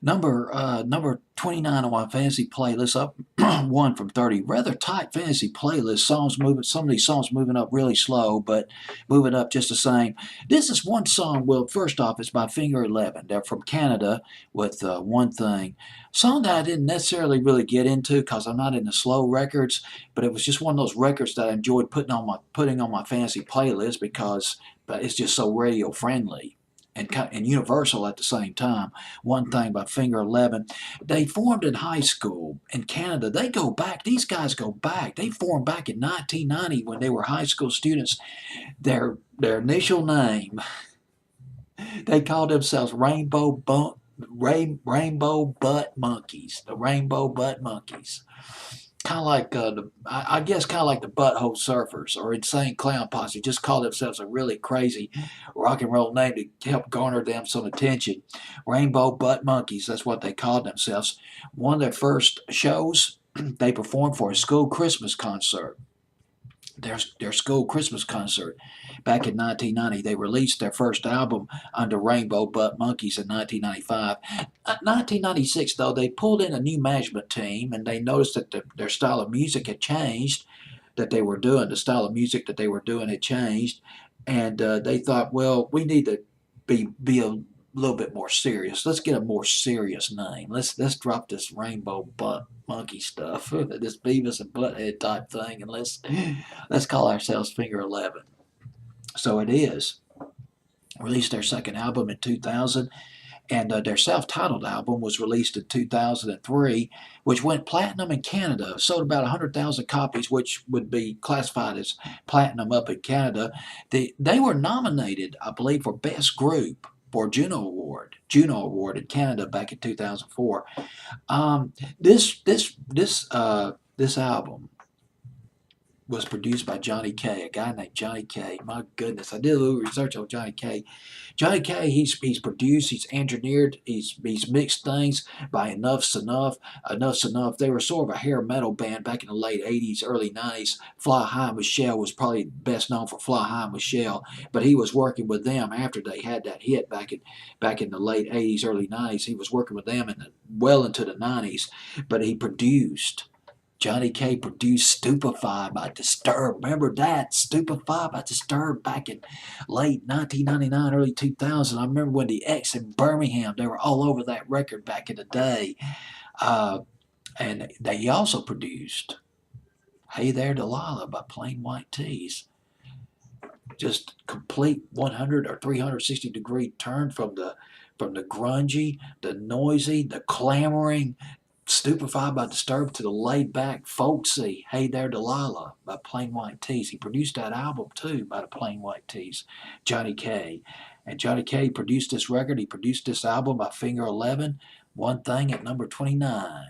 Number 29 on my fantasy playlist, up one from 30. Rather tight fantasy playlist. Songs moving, some of these songs moving up really slow, but moving up just the same. This is one song. Well, first off, it's by Finger 11. They're from Canada with One Thing. Song that I didn't necessarily really get into because I'm not into slow records, but it was just one of those records that I enjoyed putting on my fantasy playlist because but it's just so radio friendly and universal at the same time. One Thing by Finger 11. They formed in high school in Canada. They go back. These guys go back. They formed back in 1990 when they were high school students. Their initial name, they called themselves Rainbow Butt Monkeys. The Rainbow Butt Monkeys. Kind of like I guess kind of like the Butthole Surfers or Insane Clown Posse. Just call themselves a really crazy rock and roll name to help garner them some attention. Rainbow Butt Monkeys, that's what they called themselves. One of their first shows, they performed for a school Christmas concert. Their school Christmas concert back in 1990. They released their first album under Rainbow Butt Monkeys in 1995. 1996, though, they pulled in a new management team and they noticed that their style of music had changed, that they were doing, the style of music that they were doing had changed. And they thought, well, we need to be a little bit more serious. Let's get a more serious name. Let's drop this Rainbow Butt Monkey stuff, this Beavis and Butthead type thing, and let's call ourselves Finger 11. So it is. Released their second album in 2000, and their self-titled album was released in 2003, which went platinum in Canada. Sold about 100,000 copies, which would be classified as platinum up in Canada. They were nominated, I believe, for Best Group for Juno Award in Canada back in 2004. Um, this album was produced by Johnny K, a guy named Johnny K. My goodness, I did a little research on Johnny K. Johnny K, he's produced, he's engineered, he's mixed things by Enough's Enough. Enough's Enough. They were sort of a hair metal band back in the late 80s, early 90s. Fly High Michelle was probably best known for Fly High Michelle, but he was working with them after they had that hit back in the late 80s, early 90s. He was working with them well into the 90s, but he produced. Johnny K produced Stupefy by Disturbed. Remember that? Stupefy by Disturbed back in late 1999, early 2000. I remember when the X in Birmingham, they were all over that record back in the day. Uh, and they also produced Hey There Delilah by Plain White Tees. Just complete 100 or 360-degree turn from the grungy, the noisy, the clamoring, Stupefied by Disturbed to the laid-back, folksy Hey There Delilah by Plain White Tees. He produced that album, too, by the Plain White Tees, Johnny K. And Johnny K produced this record. He produced this album by Finger 11, One Thing at number 29.